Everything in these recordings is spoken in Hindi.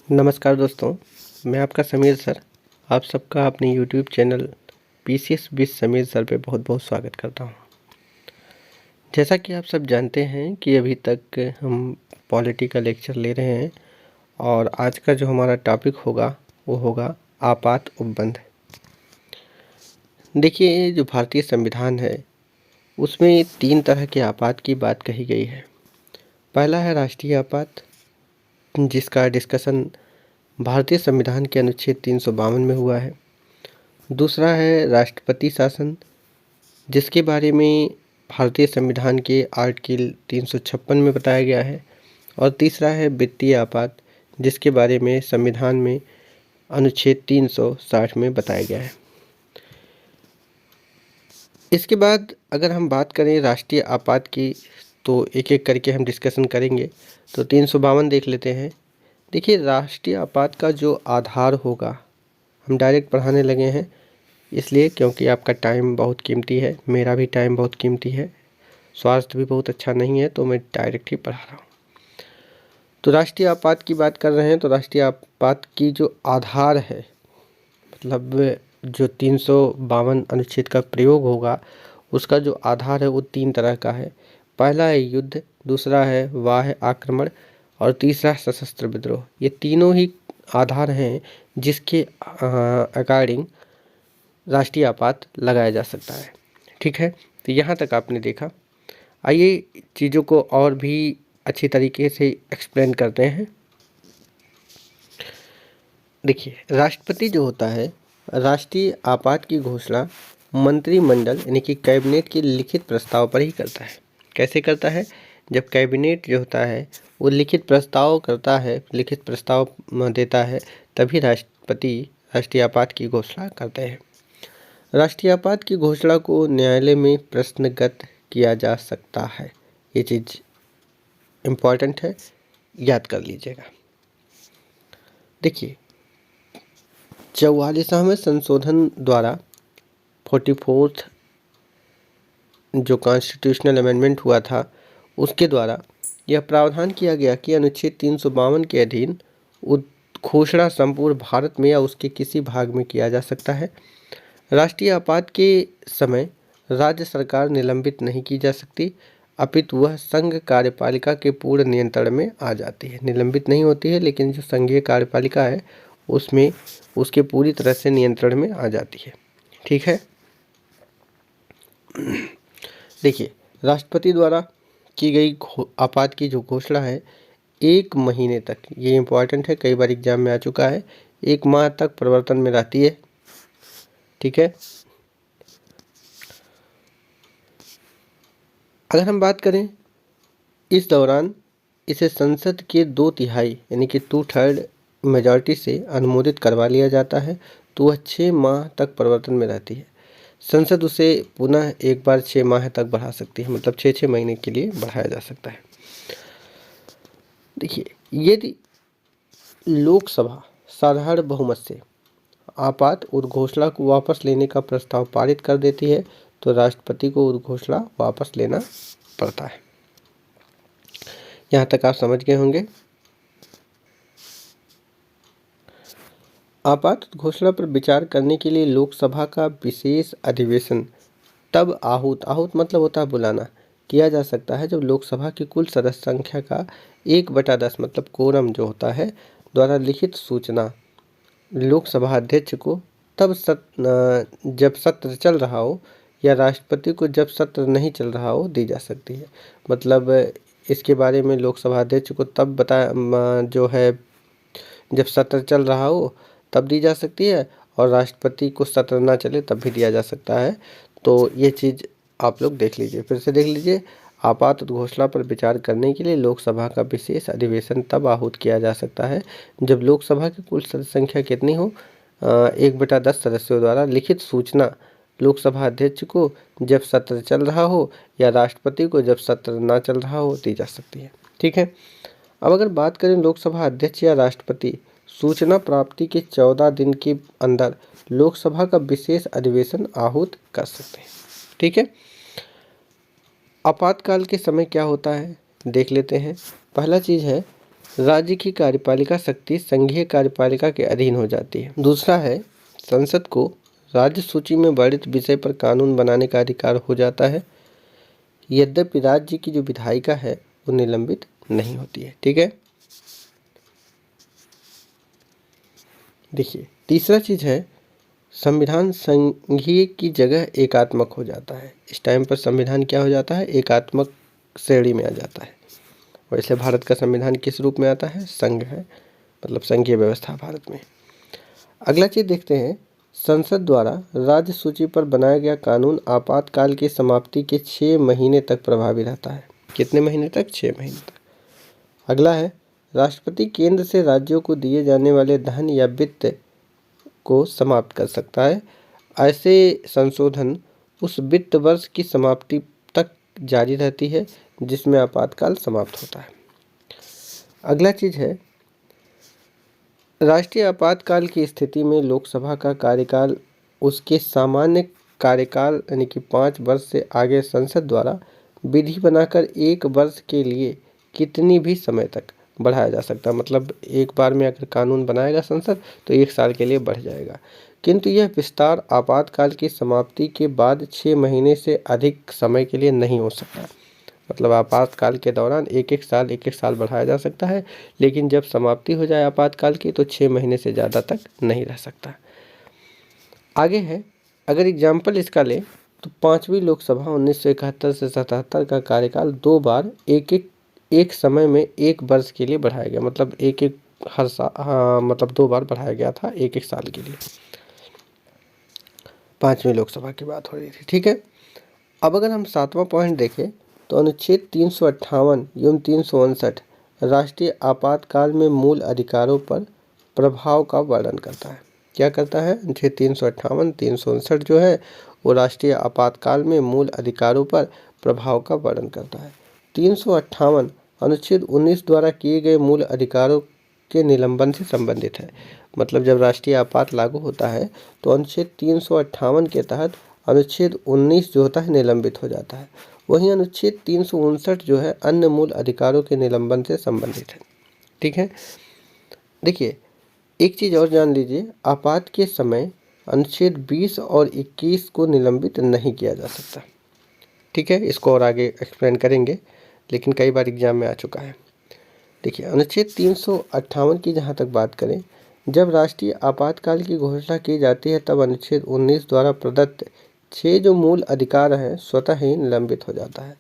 नमस्कार दोस्तों, मैं आपका समीर सर। आप सबका अपने YouTube channel PCS with Sameer sir पे बहुत बहुत स्वागत करता हूँ। जैसा कि आप सब जानते हैं कि अभी तक हम पॉलिटी का लेक्चर ले रहे हैं और आज का जो हमारा टॉपिक होगा वो होगा आपात उपबंध। देखिए, जो भारतीय संविधान है उसमें 3 तरह के आपात की बात कही गई है। पहला है राष्ट्रीय आपात, जिसका डिस्कशन भारतीय संविधान के अनुच्छेद 352 में हुआ है। दूसरा है राष्ट्रपति शासन, जिसके बारे में भारतीय संविधान के आर्टिकल 356 में बताया गया है। और तीसरा है वित्तीय आपात, जिसके बारे में संविधान में अनुच्छेद 360 में बताया गया है। इसके बाद अगर हम बात करें राष्ट्रीय आपात की, तो एक एक करके हम डिस्कशन करेंगे। तो 352 देख लेते हैं। देखिए, राष्ट्रीय आपात का जो आधार होगा, हम डायरेक्ट पढ़ाने लगे हैं इसलिए क्योंकि आपका टाइम बहुत कीमती है, मेरा भी टाइम बहुत कीमती है, स्वास्थ्य भी बहुत अच्छा नहीं है, तो मैं डायरेक्ट ही पढ़ा रहा हूँ। तो राष्ट्रीय आपात की बात कर रहे हैं, तो राष्ट्रीय आपात की जो आधार है, मतलब जो 352 अनुच्छेद का प्रयोग होगा, उसका जो आधार है वो 3 तरह का है। पहला है युद्ध, दूसरा है वाह्य आक्रमण और तीसरा सशस्त्र विद्रोह। ये तीनों ही आधार हैं जिसके अकॉर्डिंग राष्ट्रीय आपात लगाया जा सकता है। ठीक है, तो यहाँ तक आपने देखा। आइए चीज़ों को और भी अच्छी तरीके से एक्सप्लेन करते हैं। देखिए, राष्ट्रपति जो होता है, राष्ट्रीय आपात की घोषणा मंत्रिमंडल यानी कि कैबिनेट के लिखित प्रस्ताव पर ही करता है। कैसे करता है? जब कैबिनेट जो होता है वो लिखित प्रस्ताव करता है, लिखित प्रस्ताव देता है, तभी राष्ट्रपति राष्ट्रीय आपात की घोषणा करते हैं। राष्ट्रीय आपात की घोषणा को न्यायालय में प्रश्नगत किया जा सकता है। ये चीज़ इम्पॉर्टेंट है, याद कर लीजिएगा। देखिए, 44वें संशोधन द्वारा 44th जो कॉन्स्टिट्यूशनल अमेंडमेंट हुआ था, उसके द्वारा यह प्रावधान किया गया कि अनुच्छेद 352 के अधीन घोषणा संपूर्ण भारत में या उसके किसी भाग में किया जा सकता है। राष्ट्रीय आपात के समय राज्य सरकार निलंबित नहीं की जा सकती, अपितु वह संघ कार्यपालिका के पूर्ण नियंत्रण में आ जाती है। निलंबित नहीं होती है, लेकिन जो संघीय कार्यपालिका है उसमें उसके पूरी तरह से नियंत्रण में आ जाती है। ठीक है। देखिए, राष्ट्रपति द्वारा की गई आपात की जो घोषणा है, 1 महीने तक, ये इम्पॉर्टेंट है, कई बार एग्जाम में आ चुका है, 1 माह तक प्रवर्तन में रहती है। ठीक है। अगर हम बात करें, इस दौरान इसे संसद के 2/3 यानी कि 2/3 मेजॉरिटी से अनुमोदित करवा लिया जाता है, तो वह 6 माह तक प्रवर्तन में रहती है। संसद उसे पुनः एक बार 6 माह तक बढ़ा सकती है, मतलब 6-6 महीने के लिए बढ़ाया जा सकता है। देखिए, यदि लोकसभा साधारण बहुमत से आपात उद्घोषणा को वापस लेने का प्रस्ताव पारित कर देती है, तो राष्ट्रपति को उद्घोषणा वापस लेना पड़ता है। यहाँ तक आप समझ गए होंगे। आपात घोषणा पर विचार करने के लिए लोकसभा का विशेष अधिवेशन तब आहूत मतलब होता है बुलाना, किया जा सकता है जब लोकसभा की कुल सदस्य संख्या का 1/10 मतलब कोरम जो होता है द्वारा लिखित सूचना लोकसभा अध्यक्ष को तब जब सत्र चल रहा हो या राष्ट्रपति को जब सत्र नहीं चल रहा हो दी जा सकती है। मतलब इसके बारे में लोकसभा अध्यक्ष को तब जो है जब सत्र चल रहा हो तब दी जा सकती है, और राष्ट्रपति को सत्र ना चले तब भी दिया जा सकता है। तो ये चीज़ आप लोग देख लीजिए, फिर से देख लीजिए। आपात घोषणा पर विचार करने के लिए लोकसभा का विशेष अधिवेशन तब आहूत किया जा सकता है जब लोकसभा की कुल सदस्य संख्या कितनी हो, 1/10 सदस्यों द्वारा लिखित सूचना लोकसभा अध्यक्ष को जब सत्र चल रहा हो या राष्ट्रपति को जब सत्र ना चल रहा हो दी जा सकती है। ठीक है। अब अगर बात करें लोकसभा अध्यक्ष या राष्ट्रपति सूचना प्राप्ति के 14 दिन के अंदर लोकसभा का विशेष अधिवेशन आहूत कर सकते हैं। ठीक है। आपातकाल के समय क्या होता है देख लेते हैं। पहला चीज़ है राज्य की कार्यपालिका शक्ति संघीय कार्यपालिका के अधीन हो जाती है। दूसरा है, संसद को राज्य सूची में वर्णित विषय पर कानून बनाने का अधिकार हो जाता है, यद्यपि राज्य की जो विधायिका है वो निलंबित नहीं होती है। ठीक है, देखिए तीसरा चीज है, संविधान संघीय की जगह एकात्मक हो जाता है। इस टाइम पर संविधान क्या हो जाता है, एकात्मक श्रेणी में आ जाता है। वैसे भारत का संविधान किस रूप में आता है, संघ है, मतलब संघीय व्यवस्था भारत में। अगला चीज देखते हैं, संसद द्वारा राज्य सूची पर बनाया गया कानून आपातकाल की समाप्ति के 6 महीने तक प्रभावी रहता है। कितने महीने तक, 6 महीने तक। अगला है, राष्ट्रपति केंद्र से राज्यों को दिए जाने वाले धन या वित्त को समाप्त कर सकता है। ऐसे संशोधन उस वित्त वर्ष की समाप्ति तक जारी रहती है जिसमें आपातकाल समाप्त होता है। अगला चीज है, राष्ट्रीय आपातकाल की स्थिति में लोकसभा का कार्यकाल उसके सामान्य कार्यकाल यानी कि 5 वर्ष से आगे संसद द्वारा विधि बनाकर 1 वर्ष के लिए कितनी भी समय तक बढ़ाया जा सकता है। मतलब एक बार में अगर कानून बनाएगा संसद तो 1 साल के लिए बढ़ जाएगा, किंतु यह विस्तार आपातकाल की समाप्ति के बाद 6 महीने से अधिक समय के लिए नहीं हो सकता। मतलब आपातकाल के दौरान एक एक साल बढ़ाया जा सकता है, लेकिन जब समाप्ति हो जाए आपातकाल की तो 6 महीने से ज़्यादा तक नहीं रह सकता। आगे है, अगर एग्जाम्पल इसका ले तो 5वीं लोकसभा 1971 से 77 का कार्यकाल 2 बार एक समय में 1 वर्ष के लिए बढ़ाया गया। मतलब हर साल, मतलब 2 बार बढ़ाया गया था 1 साल के लिए। 5वीं लोकसभा की बात हो रही थी। ठीक है, अब अगर हम 7वां पॉइंट देखें तो अनुच्छेद 358 एवं 359 राष्ट्रीय आपातकाल में मूल अधिकारों पर प्रभाव का वर्णन करता है। क्या करता है, अनुच्छेद 358 359 जो है वो राष्ट्रीय आपातकाल में मूल अधिकारों पर प्रभाव का वर्णन करता है। 358 अनुच्छेद 19 द्वारा किए गए मूल अधिकारों के निलंबन से संबंधित है। मतलब जब राष्ट्रीय आपात लागू होता है तो अनुच्छेद 358 के तहत अनुच्छेद 19 जो होता है निलंबित हो जाता है। वहीं अनुच्छेद 359 जो है अन्य मूल अधिकारों के निलंबन से संबंधित है। ठीक है, देखिए एक चीज़ और जान लीजिए, आपात के समय अनुच्छेद 20 और 21 को निलंबित नहीं किया जा सकता। ठीक है, इसको और आगे एक्सप्लेन करेंगे, लेकिन कई बार एग्जाम में आ चुका है। देखिए अनुच्छेद 358 की जहाँ तक बात करें, जब राष्ट्रीय आपातकाल की घोषणा की जाती है तब अनुच्छेद 19 द्वारा प्रदत्त 6 जो मूल अधिकार हैं स्वतः ही निलंबित हो जाता है।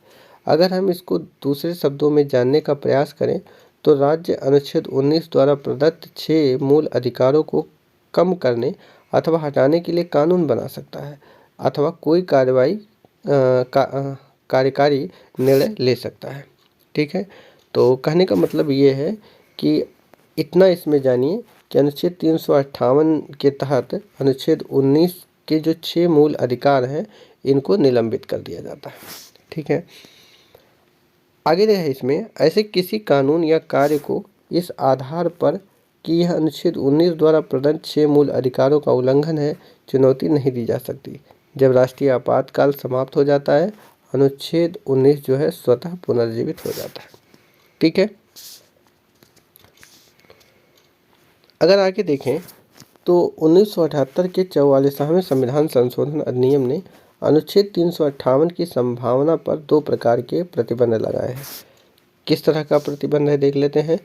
अगर हम इसको दूसरे शब्दों में जानने का प्रयास करें तो राज्य अनुच्छेद 19 द्वारा प्रदत्त 6 मूल अधिकारों को कम करने अथवा हटाने के लिए कानून बना सकता है अथवा कोई कार्यकारी निर्णय ले सकता है। ठीक है, तो कहने का मतलब ये है कि इतना इसमें जानिए कि अनुच्छेद 358 के तहत अनुच्छेद 19 के जो 6 मूल अधिकार हैं इनको निलंबित कर दिया जाता है। ठीक है, आगे रहे इसमें, ऐसे किसी कानून या कार्य को इस आधार पर कि यह अनुच्छेद 19 द्वारा प्रदत्त 6 मूल अधिकारों का उल्लंघन है चुनौती नहीं दी जा सकती। जब राष्ट्रीय आपातकाल समाप्त हो जाता है अनुच्छेद 19 जो है स्वतः पुनर्जीवित हो जाता है। ठीक है, अगर आगे देखें तो 1978 के 44वें संविधान संशोधन अधिनियम ने अनुच्छेद 358 की संभावना पर 2 प्रकार के प्रतिबंध लगाए हैं। किस तरह का प्रतिबंध है देख लेते हैं।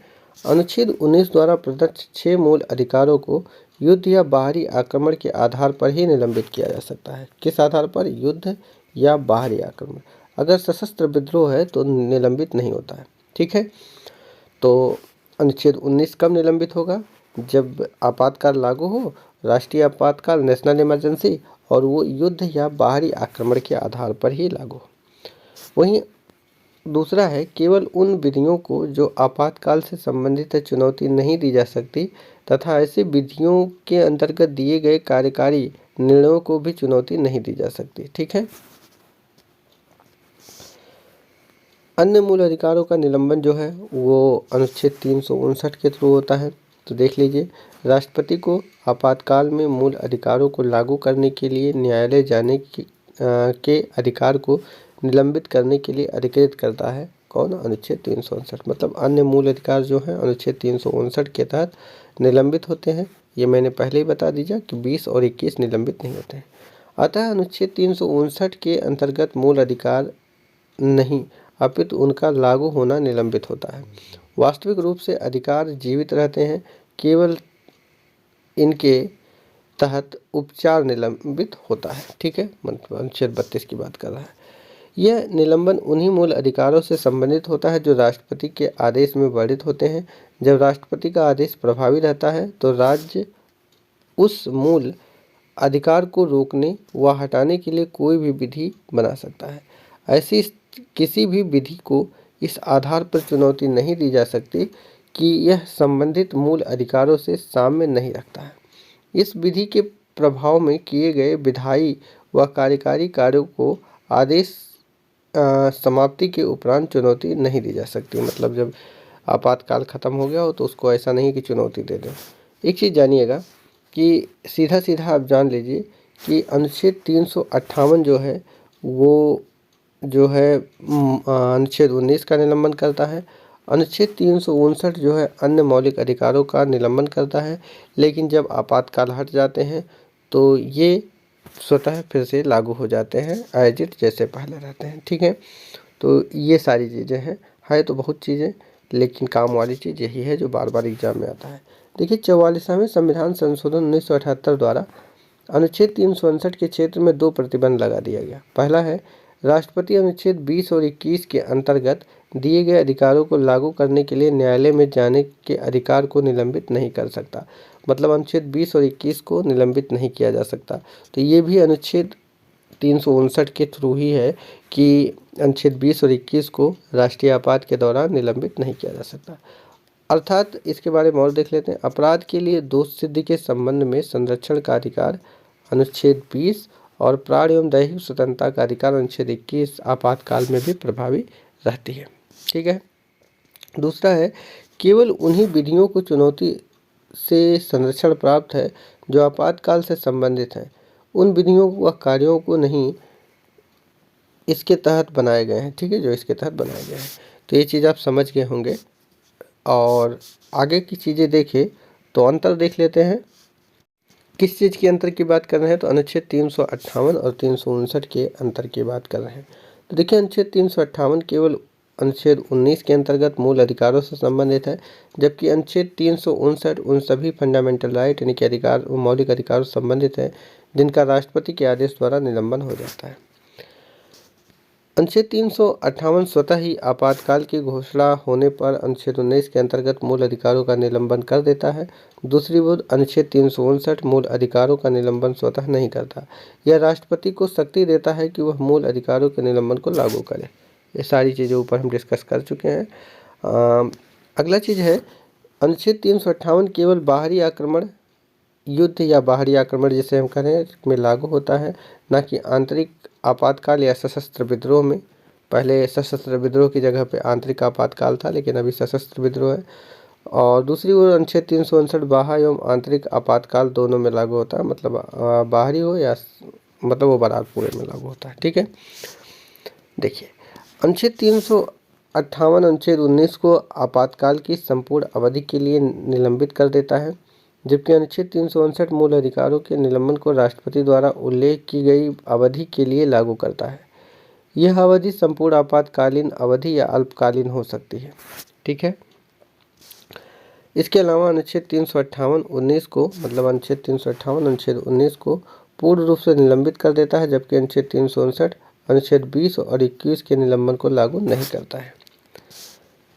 अनुच्छेद 19 द्वारा प्रदत्त 6 मूल अधिकारों को युद्ध या बाहरी आक्रमण के आधार पर ही निलंबित किया जा सकता है। किस आधार पर, युद्ध या बाहरी आक्रमण। अगर सशस्त्र विद्रोह है तो निलंबित नहीं होता है। ठीक है, तो अनुच्छेद 19 कब निलंबित होगा, जब आपातकाल लागू हो, राष्ट्रीय आपातकाल नेशनल इमरजेंसी, और वो युद्ध या बाहरी आक्रमण के आधार पर ही लागू हो। वहीं दूसरा है, केवल उन विधियों को जो आपातकाल से संबंधित है चुनौती नहीं दी जा सकती तथा ऐसे विधियों के अंतर्गत दिए गए कार्यकारी निर्णयों को भी चुनौती नहीं दी जा सकती। ठीक है, अन्य मूल अधिकारों का निलंबन जो है वो अनुच्छेद 359 के थ्रू होता है। तो देख लीजिए, राष्ट्रपति को आपातकाल में मूल अधिकारों को लागू करने के लिए न्यायालय जाने के अधिकार को निलंबित करने के लिए अधिकृत करता है। कौन? अनुच्छेद 359। मतलब अन्य मूल अधिकार जो हैं अनुच्छेद 359 के तहत निलंबित होते हैं। ये मैंने पहले ही बता दीजिए कि 20 और 21 निलंबित नहीं होते हैं। अतः अनुच्छेद 359 के अंतर्गत मूल अधिकार नहीं अपितु उनका लागू होना निलंबित होता है। वास्तविक रूप से अधिकार जीवित रहते हैं, केवल इनके तहत उपचार निलंबित होता है। ठीक है, मतलब अनुच्छेद 32 की बात कर रहा है। यह निलंबन उन्हीं मूल अधिकारों से संबंधित होता है जो राष्ट्रपति के आदेश में वर्णित होते हैं। जब राष्ट्रपति का आदेश प्रभावी रहता है तो राज्य उस मूल अधिकार को रोकने व हटाने के लिए कोई भी विधि बना सकता है। ऐसी किसी भी विधि को इस आधार पर चुनौती नहीं दी जा सकती कि यह संबंधित मूल अधिकारों से साम्य नहीं रखता है। इस विधि के प्रभाव में किए गए विधायी व कार्यकारी कार्यों को आदेश समाप्ति के उपरांत चुनौती नहीं दी जा सकती। मतलब जब आपातकाल खत्म हो गया हो तो उसको ऐसा नहीं कि चुनौती दे दें। एक चीज़ जानिएगा कि सीधा सीधा आप जान लीजिए कि अनुच्छेद 358 जो है वो जो है अनुच्छेद 19 का निलंबन करता है। अनुच्छेद 359 जो है अन्य मौलिक अधिकारों का निलंबन करता है, लेकिन जब आपातकाल हट जाते हैं तो ये स्वतः फिर से लागू हो जाते हैं, एज इट जैसे पहले रहते हैं। ठीक है, तो ये सारी चीज़ें हैं। है तो बहुत चीज़ें, लेकिन काम वाली चीज़ यही है जो बार बार एग्जाम में आता है। देखिए 44वें संविधान संशोधन 1978 द्वारा अनुच्छेद 359 के क्षेत्र में 2 प्रतिबंध लगा दिया गया। पहला है, राष्ट्रपति अनुच्छेद 20 और 21 के अंतर्गत दिए गए अधिकारों को लागू करने के लिए न्यायालय में जाने के अधिकार को निलंबित नहीं कर सकता। मतलब अनुच्छेद 20 और 21 को निलंबित नहीं किया जा सकता। तो ये भी अनुच्छेद 359 के थ्रू ही है कि अनुच्छेद 20 और 21 को राष्ट्रीय आपात के दौरान निलंबित नहीं किया जा सकता। अर्थात इसके बारे में और देख लेते हैं। अपराध के लिए दोष सिद्धि के संबंध में संरक्षण का अधिकार अनुच्छेद 20 और प्राण एवं दैहिक स्वतंत्रता का अधिकार अनुच्छेद 21 आपातकाल में भी प्रभावी रहती है। ठीक है, दूसरा है, केवल उन्हीं विधियों को चुनौती से संरक्षण प्राप्त है जो आपातकाल से संबंधित हैं। उन विधियों व कार्यों को नहीं इसके तहत बनाए गए हैं। ठीक है, जो इसके तहत बनाए गए हैं। तो ये चीज़ आप समझ गए होंगे। और आगे की चीज़ें देखें तो अंतर देख लेते हैं। किस चीज़ के अंतर की बात कर रहे हैं? तो अनुच्छेद 358 और 359 के अंतर की बात कर रहे हैं। तो देखिए अनुच्छेद 358 केवल अनुच्छेद 19 के अंतर्गत मूल अधिकारों से संबंधित है, जबकि अनुच्छेद 359 उन सभी फंडामेंटल राइट यानी कि अधिकार मौलिक अधिकारों से संबंधित है जिनका राष्ट्रपति के आदेश द्वारा निलंबन हो जाता है। अनुच्छेद 358 स्वतः ही आपातकाल की घोषणा होने पर अनुच्छेद 19 के अंतर्गत मूल अधिकारों का निलंबन कर देता है। दूसरी ओर अनुच्छेद 359 मूल अधिकारों का निलंबन स्वतः नहीं करता। यह राष्ट्रपति को शक्ति देता है कि वह मूल अधिकारों के निलंबन को लागू करे। ये सारी चीज़ें ऊपर हम डिस्कस कर चुके हैं। अगला चीज़ है, अनुच्छेद 358 केवल बाहरी आक्रमण, युद्ध या बाहरी आक्रमण जिसे हम करें में लागू होता है, न कि आंतरिक आपातकाल या सशस्त्र विद्रोह में। पहले सशस्त्र विद्रोह की जगह पे आंतरिक आपातकाल था, लेकिन अभी सशस्त्र विद्रोह है। और दूसरी ओर अनुच्छेद 359 बाह्य एवं आंतरिक आपातकाल दोनों में लागू होता है। मतलब बाहरी हो या मतलब वो बराबर पूरे में लागू होता है। ठीक है, देखिए अनुच्छेद 358 अनुच्छेद 19 को आपातकाल की संपूर्ण अवधि के लिए निलंबित कर देता है, जबकि अनुच्छेद 359 मूल अधिकारों के निलंबन को राष्ट्रपति द्वारा उल्लेख की गई अवधि के लिए लागू करता है। यह अवधि संपूर्ण आपातकालीन अवधि या अल्पकालीन हो सकती है। ठीक है, इसके अलावा अनुच्छेद 358 19 को मतलब अनुच्छेद 358 अनुच्छेद 19 को पूर्ण रूप से निलंबित कर देता है, जबकि अनुच्छेद 359 अनुच्छेद 20 और 21 के निलंबन को लागू नहीं करता है।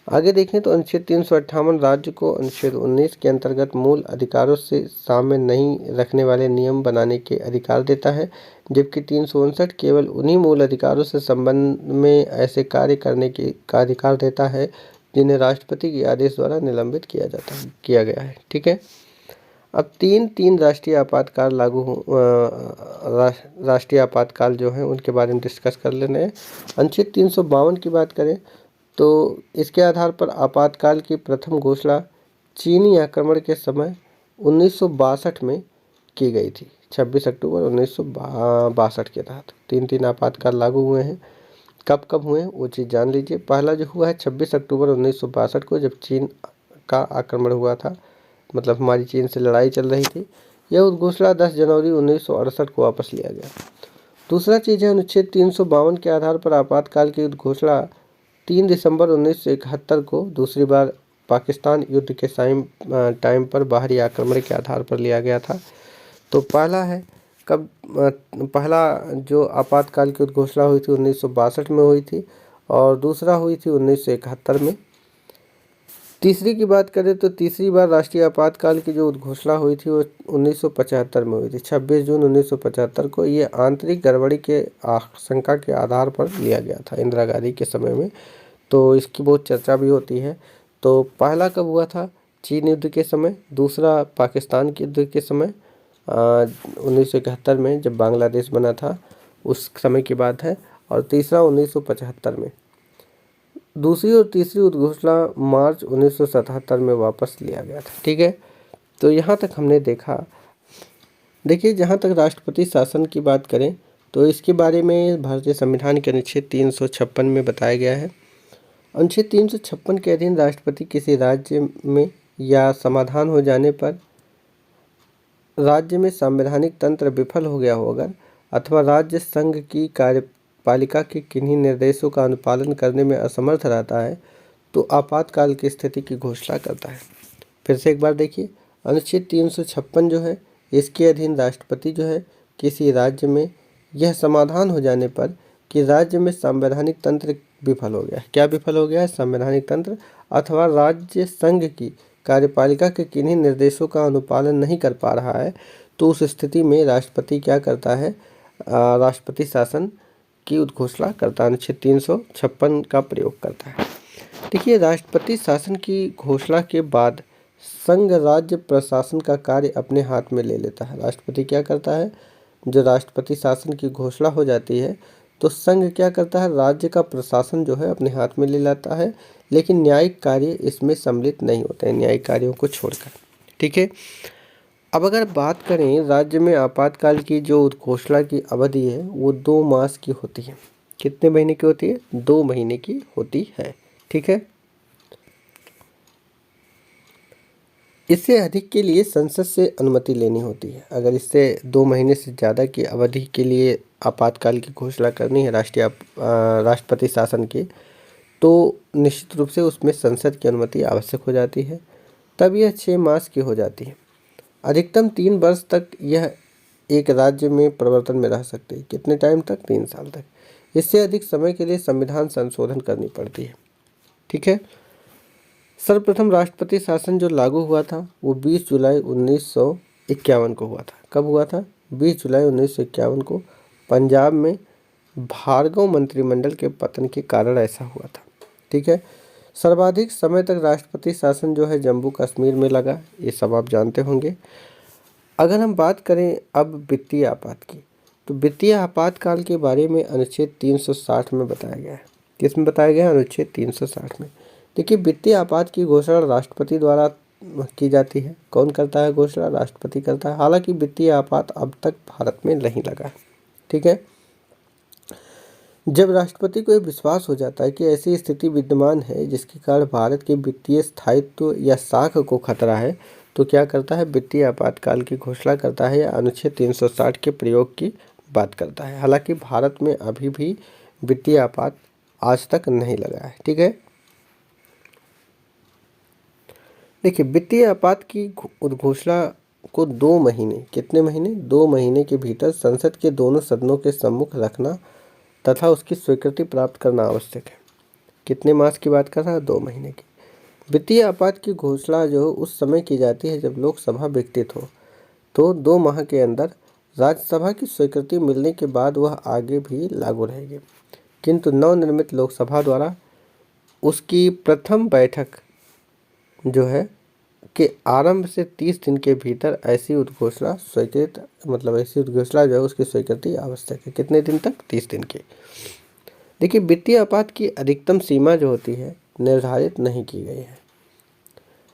आगे देखें तो अनुच्छेद 358 राज्य को अनुच्छेद 19 के अंतर्गत मूल अधिकारों से साम्य नहीं रखने वाले नियम बनाने के अधिकार देता है, जबकि 359 केवल उन्हीं मूल अधिकारों से संबंध में ऐसे कार्य करने का अधिकार देता है जिन्हें राष्ट्रपति के आदेश द्वारा निलंबित किया गया है। ठीक है, अब तीन राष्ट्रीय आपातकाल राष्ट्रीय आपातकाल जो हैं उनके बारे में डिस्कस कर लेने हैं। अनुच्छेद 352 की बात करें तो इसके आधार पर आपातकाल की प्रथम घोषणा चीनी आक्रमण के समय 1962 में की गई थी। 26 अक्टूबर 1962 के तहत तीन आपातकाल लागू हुए हैं। कब कब हुए वो चीज़ जान लीजिए। पहला जो हुआ है 26 अक्टूबर 1962 को, जब चीन का आक्रमण हुआ था, मतलब हमारी चीन से लड़ाई चल रही थी। यह उद्घोषणा 10 जनवरी 1968 को वापस लिया गया। दूसरा चीज़ है अनुच्छेद 352 के आधार पर आपातकाल की उद्घोषणा 3 दिसंबर 1971 को दूसरी बार पाकिस्तान युद्ध के टाइम पर बाहरी आक्रमण के आधार पर लिया गया था। तो पहला है कब, पहला जो आपातकाल की उद्घोषणा हुई थी 1962 में हुई थी, और दूसरा हुई थी 1971 में। तीसरी की बात करें तो तीसरी बार राष्ट्रीय आपातकाल की जो उद्घोषणा हुई थी वो 1975 में हुई थी, 26 जून 1975 को। ये आंतरिक गड़बड़ी के आशंका के आधार पर लिया गया था इंदिरा गांधी के समय में, तो इसकी बहुत चर्चा भी होती है। तो पहला कब हुआ था? चीन युद्ध के समय। दूसरा पाकिस्तान के युद्ध के समय 1971 में, जब बांग्लादेश बना था उस समय की बात है। और तीसरा 1975 में। दूसरी और तीसरी उद्घोषणा मार्च 1977 में वापस लिया गया था। ठीक है, तो यहाँ तक हमने देखा। देखिए, जहाँ तक राष्ट्रपति शासन की बात करें तो इसके बारे में भारतीय संविधान के अनुच्छेद 356 में बताया गया है। अनुच्छेद 356 के अधीन राष्ट्रपति किसी राज्य में या समाधान हो जाने पर राज्य में संवैधानिक तंत्र विफल हो गया हो अगर, अथवा राज्य संघ की कार्यपालिका के किन्हीं निर्देशों का अनुपालन करने में असमर्थ रहता है, तो आपातकाल की स्थिति की घोषणा करता है। फिर से एक बार देखिए, अनुच्छेद 356 जो है इसके अधीन राष्ट्रपति जो है किसी राज्य में यह समाधान हो जाने पर कि राज्य में संवैधानिक तंत्र विफल हो गया है। क्या विफल हो गया है? संवैधानिक तंत्र, अथवा राज्य संघ की कार्यपालिका के किन्हीं निर्देशों का अनुपालन नहीं कर पा रहा है, तो उस स्थिति में राष्ट्रपति क्या करता है? राष्ट्रपति शासन की उद्घोषणा करता है, अनुच्छेद 356 का प्रयोग करता है। देखिए, राष्ट्रपति शासन की घोषणा के बाद संघ राज्य प्रशासन का कार्य अपने हाथ में ले लेता है। राष्ट्रपति क्या करता है? जो राष्ट्रपति शासन की घोषणा हो जाती है तो संघ क्या करता है? राज्य का प्रशासन जो है अपने हाथ में ले लेता है, लेकिन न्यायिक कार्य इसमें सम्मिलित नहीं होते हैं, न्यायिक कार्यों को छोड़कर। ठीक है, अब अगर बात करें राज्य में आपातकाल की जो उद्घोषणा की अवधि है वो 2 मास की होती है। कितने महीने की होती है? 2 महीने की होती है। ठीक है, इससे अधिक के लिए संसद से अनुमति लेनी होती है। अगर इससे 2 महीने से ज़्यादा की अवधि के लिए आपातकाल की घोषणा करनी है राष्ट्रपति शासन की, तो निश्चित रूप से उसमें संसद की अनुमति आवश्यक हो जाती है। तब यह 6 मास की हो जाती है। अधिकतम 3 वर्ष तक यह एक राज्य में प्रवर्तन में रह सकती है। कितने टाइम तक? 3 साल तक। इससे अधिक समय के लिए संविधान संशोधन करनी पड़ती है। ठीक है, सर्वप्रथम राष्ट्रपति शासन जो लागू हुआ था वो 20 जुलाई 1951 को हुआ था। कब हुआ था? 20 जुलाई 1951 को पंजाब में भार्गव मंत्रिमंडल के पतन के कारण ऐसा हुआ था। ठीक है, सर्वाधिक समय तक राष्ट्रपति शासन जो है जम्मू कश्मीर में लगा, ये सब आप जानते होंगे। अगर हम बात करें अब वित्तीय आपात की, तो वित्तीय आपातकाल के बारे में अनुच्छेद 360 में बताया गया है। किसमें बताया गया है? अनुच्छेद 360 में। देखिए, वित्तीय आपात की घोषणा राष्ट्रपति द्वारा की जाती है। कौन करता है घोषणा? राष्ट्रपति करता है। हालांकि वित्तीय आपात अब तक भारत में नहीं लगा है। ठीक है, जब राष्ट्रपति को यह विश्वास हो जाता है कि ऐसी स्थिति विद्यमान है जिसके कारण भारत के वित्तीय स्थायित्व या साख को खतरा है, तो क्या करता है? वित्तीय आपातकाल की घोषणा करता है या अनुच्छेद 360 के प्रयोग की बात करता है। हालांकि भारत में अभी भी वित्तीय आपात आज तक नहीं लगा है। ठीक है, देखिए, वित्तीय आपात की उद्घोषणा को 2 महीने, कितने महीने? 2 महीने के भीतर संसद के दोनों सदनों के सम्मुख रखना तथा उसकी स्वीकृति प्राप्त करना आवश्यक है। कितने मास की बात कर रहा है? 2 महीने की। वित्तीय आपात की घोषणा जो उस समय की जाती है जब लोकसभा विघटित हो, तो 2 माह के अंदर राज्यसभा की स्वीकृति मिलने के बाद वह आगे भी लागू रहेगी। किंतु नवनिर्मित लोकसभा द्वारा उसकी प्रथम बैठक जो है के आरंभ से 30 दिन के भीतर ऐसी उद्घोषणा स्वीकृत, मतलब ऐसी उद्घोषणा जो है उसकी स्वीकृति आवश्यक है। कितने दिन तक? 30 दिन के। देखिए, वित्तीय आपात की अधिकतम सीमा जो होती है निर्धारित नहीं की गई है,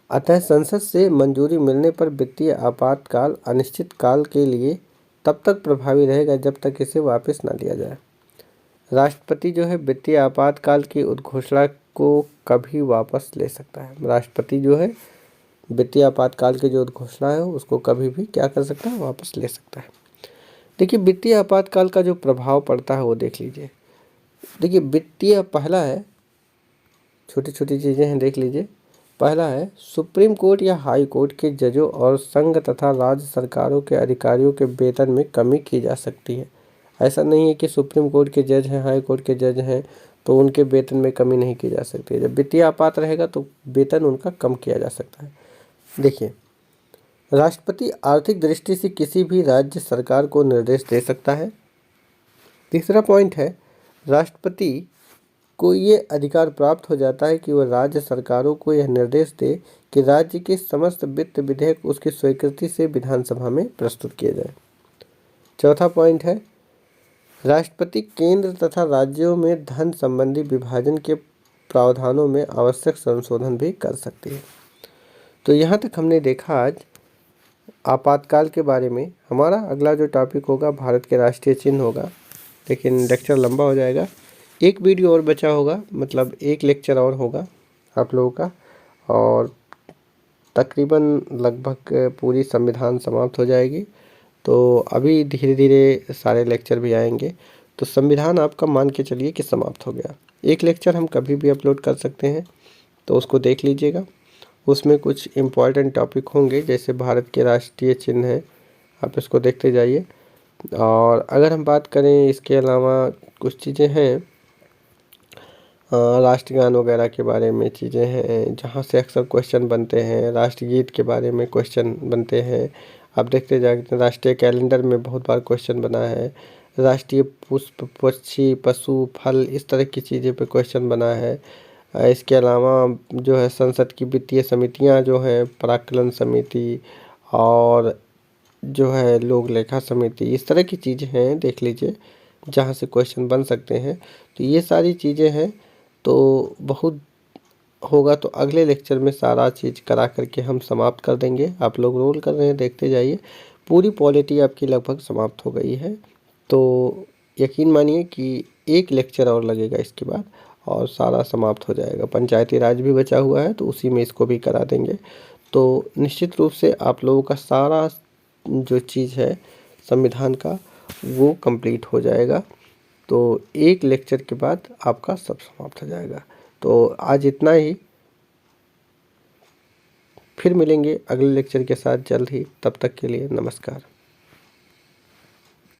अतः संसद से मंजूरी मिलने पर वित्तीय आपातकाल अनिश्चित काल के लिए तब तक प्रभावी रहेगा जब तक इसे वापस न लिया जाए। राष्ट्रपति जो है वित्तीय आपातकाल की उद्घोषणा को कभी वापस ले सकता है। राष्ट्रपति जो है वित्तीय आपातकाल की जो उद्घोषणा है उसको कभी भी क्या कर सकता है, वापस ले सकता है। देखिए वित्तीय आपातकाल का जो प्रभाव पड़ता है वो देख लीजिए। देखिए वित्तीय पहला है, छोटी छोटी चीज़ें हैं देख लीजिए। पहला है सुप्रीम कोर्ट या हाई कोर्ट के जजों और संघ तथा राज्य सरकारों के अधिकारियों के वेतन में कमी की जा सकती है। ऐसा नहीं है कि सुप्रीम कोर्ट के जज हैं, हाई कोर्ट के जज हैं तो उनके वेतन में कमी नहीं की जा सकती है। जब वित्तीय आपात रहेगा तो वेतन उनका कम किया जा सकता है। देखिए राष्ट्रपति आर्थिक दृष्टि से किसी भी राज्य सरकार को निर्देश दे सकता है। तीसरा पॉइंट है राष्ट्रपति को ये अधिकार प्राप्त हो जाता है कि वह राज्य सरकारों को यह निर्देश दे कि राज्य के समस्त वित्त विधेयक उसकी स्वीकृति से विधानसभा में प्रस्तुत किए जाए। चौथा पॉइंट है राष्ट्रपति केंद्र तथा राज्यों में धन संबंधी विभाजन के प्रावधानों में आवश्यक संशोधन भी कर सकती है। तो यहाँ तक हमने देखा आज आपातकाल के बारे में। हमारा अगला जो टॉपिक होगा भारत के राष्ट्रीय चिन्ह होगा, लेकिन लेक्चर लंबा हो जाएगा। एक वीडियो और बचा होगा, मतलब एक लेक्चर और होगा आप लोगों का, और तकरीबन लगभग पूरी संविधान समाप्त हो जाएगी। तो अभी धीरे धीरे सारे लेक्चर भी आएंगे, तो संविधान आपका मान के चलिए कि समाप्त हो गया। एक लेक्चर हम कभी भी अपलोड कर सकते हैं, तो उसको देख लीजिएगा। उसमें कुछ इम्पॉर्टेंट टॉपिक होंगे, जैसे भारत के राष्ट्रीय चिन्ह है, आप इसको देखते जाइए। और अगर हम बात करें इसके अलावा कुछ चीज़ें हैं, राष्ट्रगान वगैरह के बारे में चीज़ें हैं जहाँ से अक्सर क्वेश्चन बनते हैं। राष्ट्रगीत के बारे में क्वेश्चन बनते हैं, आप देखते जाइए। राष्ट्रीय कैलेंडर में बहुत बार क्वेश्चन बना है। राष्ट्रीय पुष्प, पक्षी, पशु, फल, इस तरह की चीज़ें पे क्वेश्चन बना है। इसके अलावा जो है संसद की वित्तीय समितियाँ जो हैं, प्राक्कलन समिति और जो है लोक लेखा समिति, इस तरह की चीज़ें हैं, देख लीजिए जहाँ से क्वेश्चन बन सकते हैं। तो ये सारी चीज़ें हैं, तो बहुत होगा तो अगले लेक्चर में सारा चीज़ करा करके हम समाप्त कर देंगे। आप लोग रोल कर रहे हैं, देखते जाइए। पूरी पॉलिटी आपकी लगभग समाप्त हो गई है, तो यकीन मानिए कि एक लेक्चर और लगेगा इसके बाद और सारा समाप्त हो जाएगा। पंचायती राज भी बचा हुआ है, तो उसी में इसको भी करा देंगे। तो निश्चित रूप से आप लोगों का सारा जो चीज़ है संविधान का वो कंप्लीट हो जाएगा। तो एक लेक्चर के बाद आपका सब समाप्त हो जाएगा। तो आज इतना ही, फिर मिलेंगे अगले लेक्चर के साथ जल्द ही। तब तक के लिए नमस्कार।